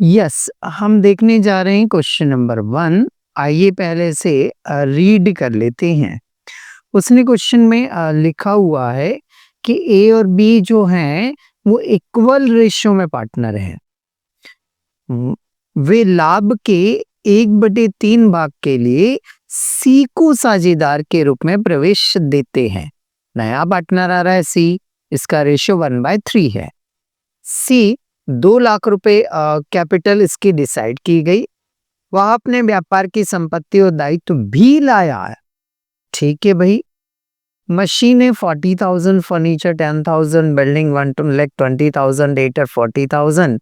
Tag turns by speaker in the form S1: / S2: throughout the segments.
S1: Yes, हम देखने जा रहे हैं क्वेश्चन नंबर 1। आइए पहले से रीड कर लेते हैं। उसने क्वेश्चन में लिखा हुआ है कि ए और बी जो हैं वो इक्वल रेशियो में पार्टनर हैं। वे लाभ के 1/3 भाग के लिए सी को साझेदार के रूप में प्रवेश देते हैं। नया पार्टनर आ रहा है सी, इसका रेशियो 1/3 है। सी 2 लाख रुपए कैपिटल इसकी डिसाइड की गई। वह अपने व्यापार की संपत्ति और दायित्व भी लाया है। ठीक है भाई। मशीन है 40,000, फर्नीचर 10,000, बिल्डिंग 1,20,000, डेटर 40,000,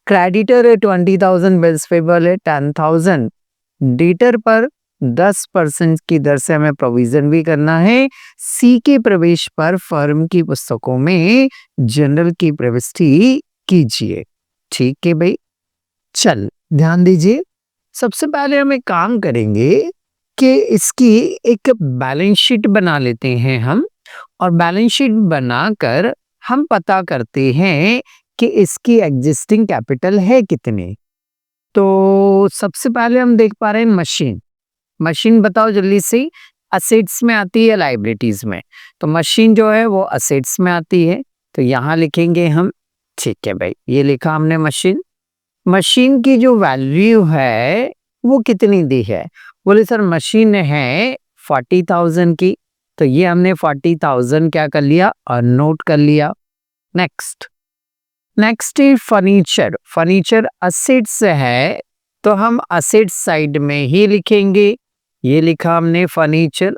S1: क्रेडिटर है 20,000, बिल्स पेबल है 10,000। डेटर पर 10% की दर से हमें प्रोविजन भी करना है। सी के प्रवेश पर फर्म की पुस्तकों में जनरल की प्रविष्टि कीजिए। ठीक है भाई। चल ध्यान दीजिए, सबसे पहले हम एक काम करेंगे कि इसकी एक बैलेंस शीट बना लेते हैं हम, और बैलेंस शीट बनाकर हम पता करते हैं कि इसकी एग्जिस्टिंग कैपिटल है कितने। तो सबसे पहले हम देख पा रहे हैं मशीन। मशीन बताओ जल्दी से, असेट्स में आती है लाइबिलिटीज में? तो मशीन जो है वो असेट्स में आती है, तो यहाँ लिखेंगे हम। ठीक है भाई, ये लिखा हमने मशीन। मशीन की जो वैल्यू है वो कितनी दी है? बोले सर मशीन है 40,000 की, तो ये हमने 40,000 क्या कर लिया और नोट कर लिया। नेक्स्ट है फर्नीचर। फर्नीचर असेट्स है, तो हम असेट साइड में ही लिखेंगे। ये लिखा हमने फर्नीचर।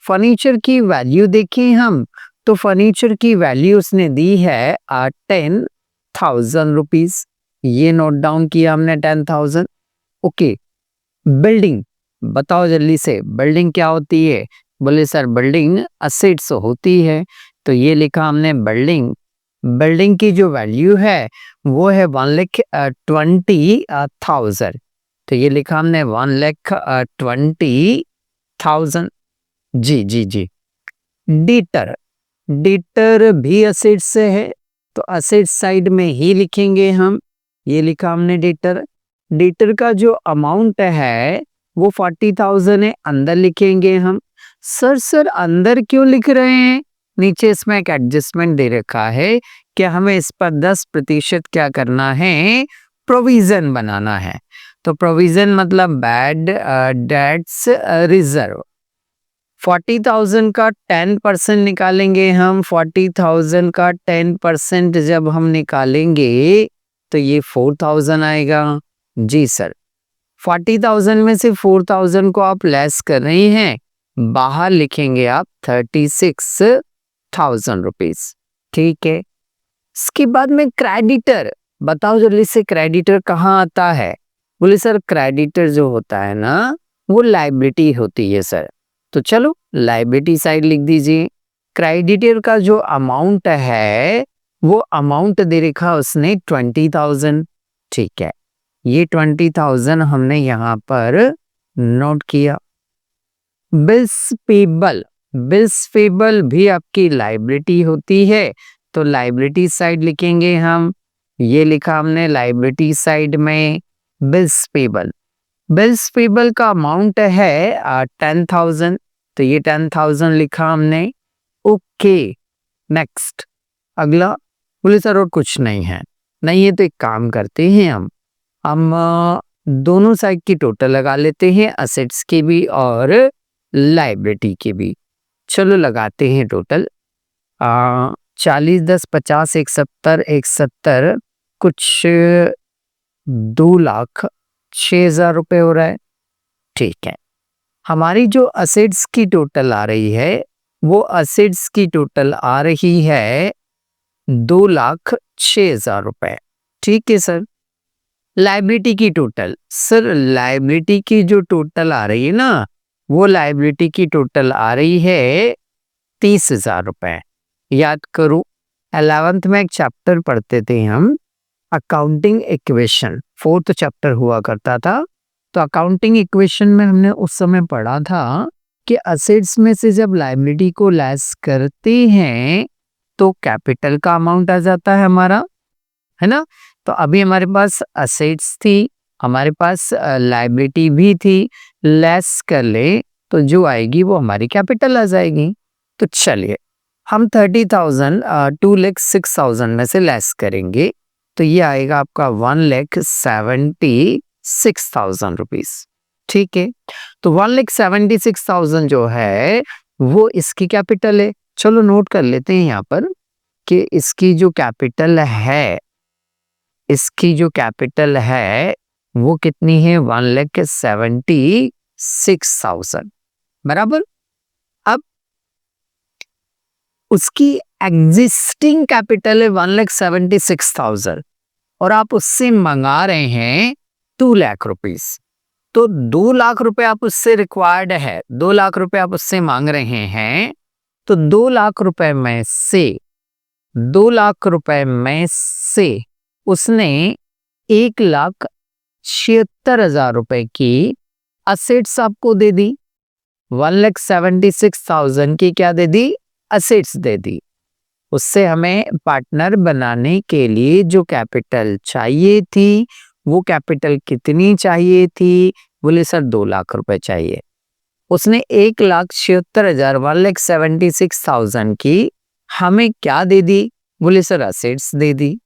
S1: फर्नीचर की वैल्यू देखें हम, तो फर्नीचर की वैल्यू उसने दी है 10,000 रुपीज। ये नोट डाउन किया हमने 10,000। ओके। बिल्डिंग बताओ जल्दी से, बिल्डिंग क्या होती है? बोले सर बिल्डिंग असेट्स होती है, तो ये लिखा हमने बिल्डिंग। बिल्डिंग की जो वैल्यू है वो है 1,20,000, तो ये लिखा हमने 1,20,000। जी जी जी। डेटर, डेटर भी असेट से है, तो असेट साइड में ही लिखेंगे हम। ये लिखा हमने डेटर। डेटर का जो अमाउंट है वो 40,000 है, अंदर लिखेंगे हम। सर अंदर क्यों लिख रहे हैं? नीचे इसमें एक एडजस्टमेंट दे रखा है कि हमें इस पर 10% क्या करना है, प्रोविजन बनाना है। तो प्रोविजन मतलब बैड डेट्स रिजर्व। 40,000 का 10% निकालेंगे हम। 40,000 का 10% जब हम निकालेंगे तो ये 4,000 आएगा। जी सर, 40,000 में से 4,000 को आप लेस कर रहे हैं, बाहर लिखेंगे आप 36,000 रुपीज। ठीक है। इसके बाद में क्रेडिटर, बताओ जल्दी से क्रेडिटर कहाँ आता है? बोले सर क्रेडिटर जो होता है ना वो लाइबिलिटी होती है सर, तो चलो लाइबिलिटी साइड लिख दीजिए। क्रेडिटर का जो अमाउंट है वो अमाउंट दे रखा उसने 20,000। ठीक है, ये 20,000 हमने यहाँ पर नोट किया। बिल्स पेबल, बिल्स पेबल भी आपकी लाइबिलिटी होती है, तो लाइबिलिटी साइड लिखेंगे हम। ये लिखा हमने लाइबिलिटी साइड में बिल्स पेबल। बिल्स पेबल का अमाउंट है 10,000, तो ये 10,000 लिखा हमने। ओके। नेक्स्ट, अगला। बोले सर और कुछ नहीं है? नहीं है, तो एक काम करते हैं हम दोनों साइड की टोटल लगा लेते हैं, असेट्स की भी और लाइबिलिटी की भी। चलो लगाते हैं टोटल। 40, 10, 50, 170 कुछ 2,06,000 रुपए हो रहा है। ठीक है, हमारी जो असेट्स की टोटल आ रही है वो असेट्स की टोटल आ रही है 2,06,000 रुपए। ठीक है सर। लाइबिलिटी की टोटल, सर लाइबिलिटी की जो टोटल आ रही है ना वो लाइबिलिटी की टोटल आ रही है 30,000 रुपए। याद करो 11th में एक चैप्टर पढ़ते थे हम, अकाउंटिंग इक्वेशन, 4th चैप्टर हुआ करता था। तो अकाउंटिंग इक्वेशन में हमने उस समय पढ़ा था कि असेट्स में से जब लायबिलिटी को लेस करते हैं तो कैपिटल का अमाउंट आ जाता है हमारा, है ना। तो अभी हमारे पास असेट्स थी, हमारे पास लाइबिलिटी भी थी, लेस कर ले तो जो आएगी वो हमारी कैपिटल आ जाएगी। तो चलिए हम 30,000 2,06,000 में से लेस करेंगे, तो ये आएगा आपका 1,76,000 रुपीज। ठीक है, तो 1,76,000 जो है वो इसकी कैपिटल है। चलो नोट कर लेते हैं यहाँ पर कि इसकी जो कैपिटल है, इसकी जो कैपिटल है वो कितनी है, 1,76,000 बराबर। अब उसकी एग्जिस्टिंग कैपिटल है 1,76,000 और आप उससे मंगा रहे हैं 2 लाख रुपीस। तो 2 लाख रुपए आप उससे रिक्वायर्ड है, 2 लाख रुपए आप उससे मांग रहे हैं। तो 2 लाख रुपए में से 2 लाख रुपए में से उसने 1,76,000 रुपए की असेट्स आपको दे दी। 1,76,000 की क्या दे दी, असेट्स दे दी। उससे हमें पार्टनर बनाने के लिए जो कैपिटल चाहिए थी, वो कैपिटल कितनी चाहिए थी, बोले सर 2 लाख रुपए चाहिए। उसने 1,76,000 1,76,000 की हमें क्या दे दी, बोले सर असेट्स दे दी।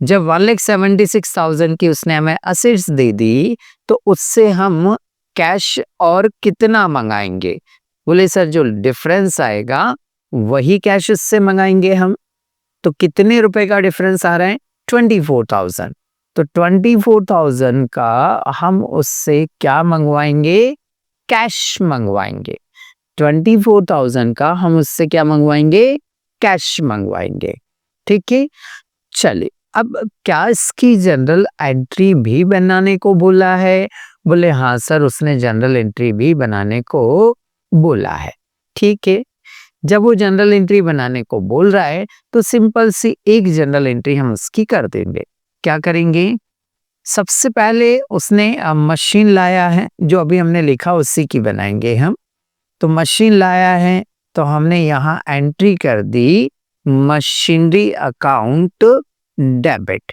S1: जब 1,76,000 की उसने हमें असेट्स दे दी, तो उससे हम कैश और कितना मंगाएंगे, बोले सर जो डिफरेंस आएगा वही कैश इससे मंगाएंगे हम। तो कितने रुपए का डिफरेंस आ रहा है, 24,000। तो 24,000 का हम उससे क्या मंगवाएंगे, कैश मंगवाएंगे। 24,000 का हम उससे क्या मंगवाएंगे, कैश मंगवाएंगे। ठीक है, चलिए अब क्या इसकी जनरल एंट्री भी बनाने को बोला है, बोले हाँ सर उसने जनरल एंट्री भी बनाने को बोला है। ठीक है, जब वो जनरल एंट्री बनाने को बोल रहा है तो सिंपल सी एक जनरल एंट्री हम उसकी कर देंगे। क्या करेंगे, सबसे पहले उसने मशीन लाया है, जो अभी हमने लिखा उसी की बनाएंगे हम। तो मशीन लाया है तो हमने यहाँ एंट्री कर दी machinery account debit.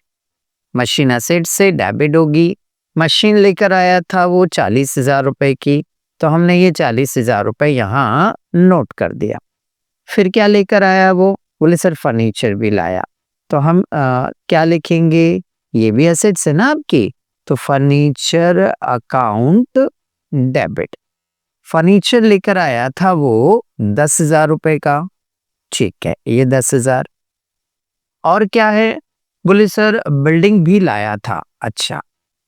S1: Machine asset से डेबिट होगी। मशीन लेकर आया था वो 40,000 रुपए की, तो हमने ये 40,000 रुपए यहाँ नोट कर दिया। फिर क्या लेकर आया वो, बोले सर फर्नीचर भी लाया। तो हम क्या लिखेंगे, ये भी असेट्स है ना आपकी, तो फर्नीचर अकाउंट डेबिट। फर्नीचर लेकर आया था वो 10,000 रुपए का, ठीक है ये 10,000। और क्या है, बोले सर बिल्डिंग भी लाया था। अच्छा,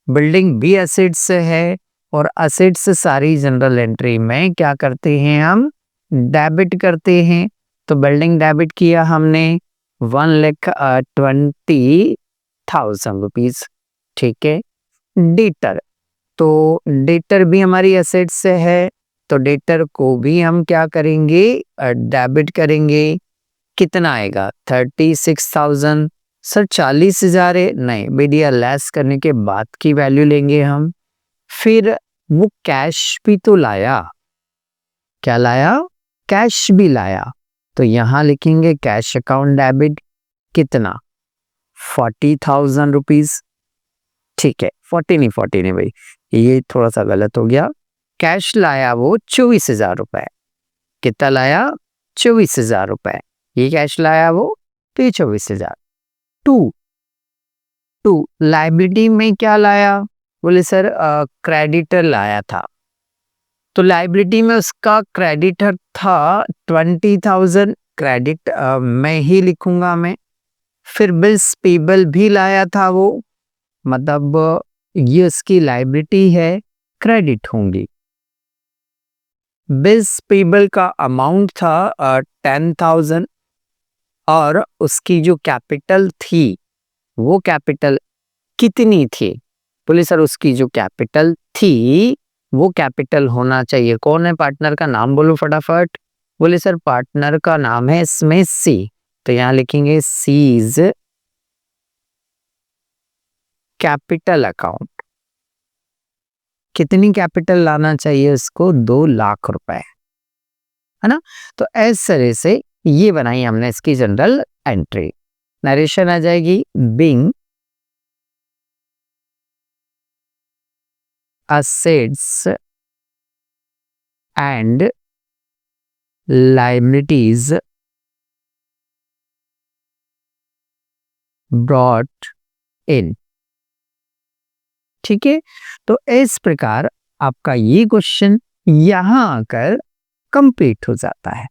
S1: बिल्डिंग भी असेट्स से है, और असेट्स सारी जनरल एंट्री में क्या करते हैं हम, डेबिट करते हैं। तो बिल्डिंग डेबिट किया हमने 1,20,000 रुपीज। ठीक है, डेटर, तो डेटर भी हमारी एसेट से है, तो डेटर को भी हम क्या करेंगे, डेबिट करेंगे। कितना आएगा, 36,000। सर 40,000 है, नहीं बेडिया लेस करने के बाद की वैल्यू लेंगे हम। फिर वो कैश भी तो लाया, क्या लाया, कैश भी लाया। तो यहां लिखेंगे कैश अकाउंट डेबिट, कितना, 40,000 रुपीज। ठीक है, 40 नहीं भाई, ये थोड़ा सा गलत हो गया। कैश लाया वो 24,000 रुपए। कितना लाया, 24,000 रुपए। ये कैश लाया वो, तो ये 24,000। टू लाइबिलिटी में क्या लाया, बोले सर क्रेडिटर लाया था। तो लाइबिलिटी में उसका क्रेडिटर था 20,000, क्रेडिट मैं ही लिखूंगा मैं। फिर बिल्स पेबल भी लाया था वो, मतलब ये उसकी लाइबिलिटी है, क्रेडिट होंगी। बिल्स पेबल का अमाउंट था 10,000, और उसकी जो कैपिटल थी वो कैपिटल कितनी थी, बोले सर उसकी जो कैपिटल थी वो कैपिटल होना चाहिए। कौन है पार्टनर का नाम बोलो फटाफट, बोले सर पार्टनर का नाम है इसमें सी, तो यहां लिखेंगे सीज कैपिटल अकाउंट। कितनी कैपिटल लाना चाहिए इसको, 2 लाख रुपए, है ना। तो इस तरह से ये बनाई हमने इसकी जनरल एंट्री। नरेशन आ जाएगी, Bing assets and liabilities brought in। ठीक है, तो इस प्रकार आपका ये क्वेश्चन यहां आकर कंप्लीट हो जाता है।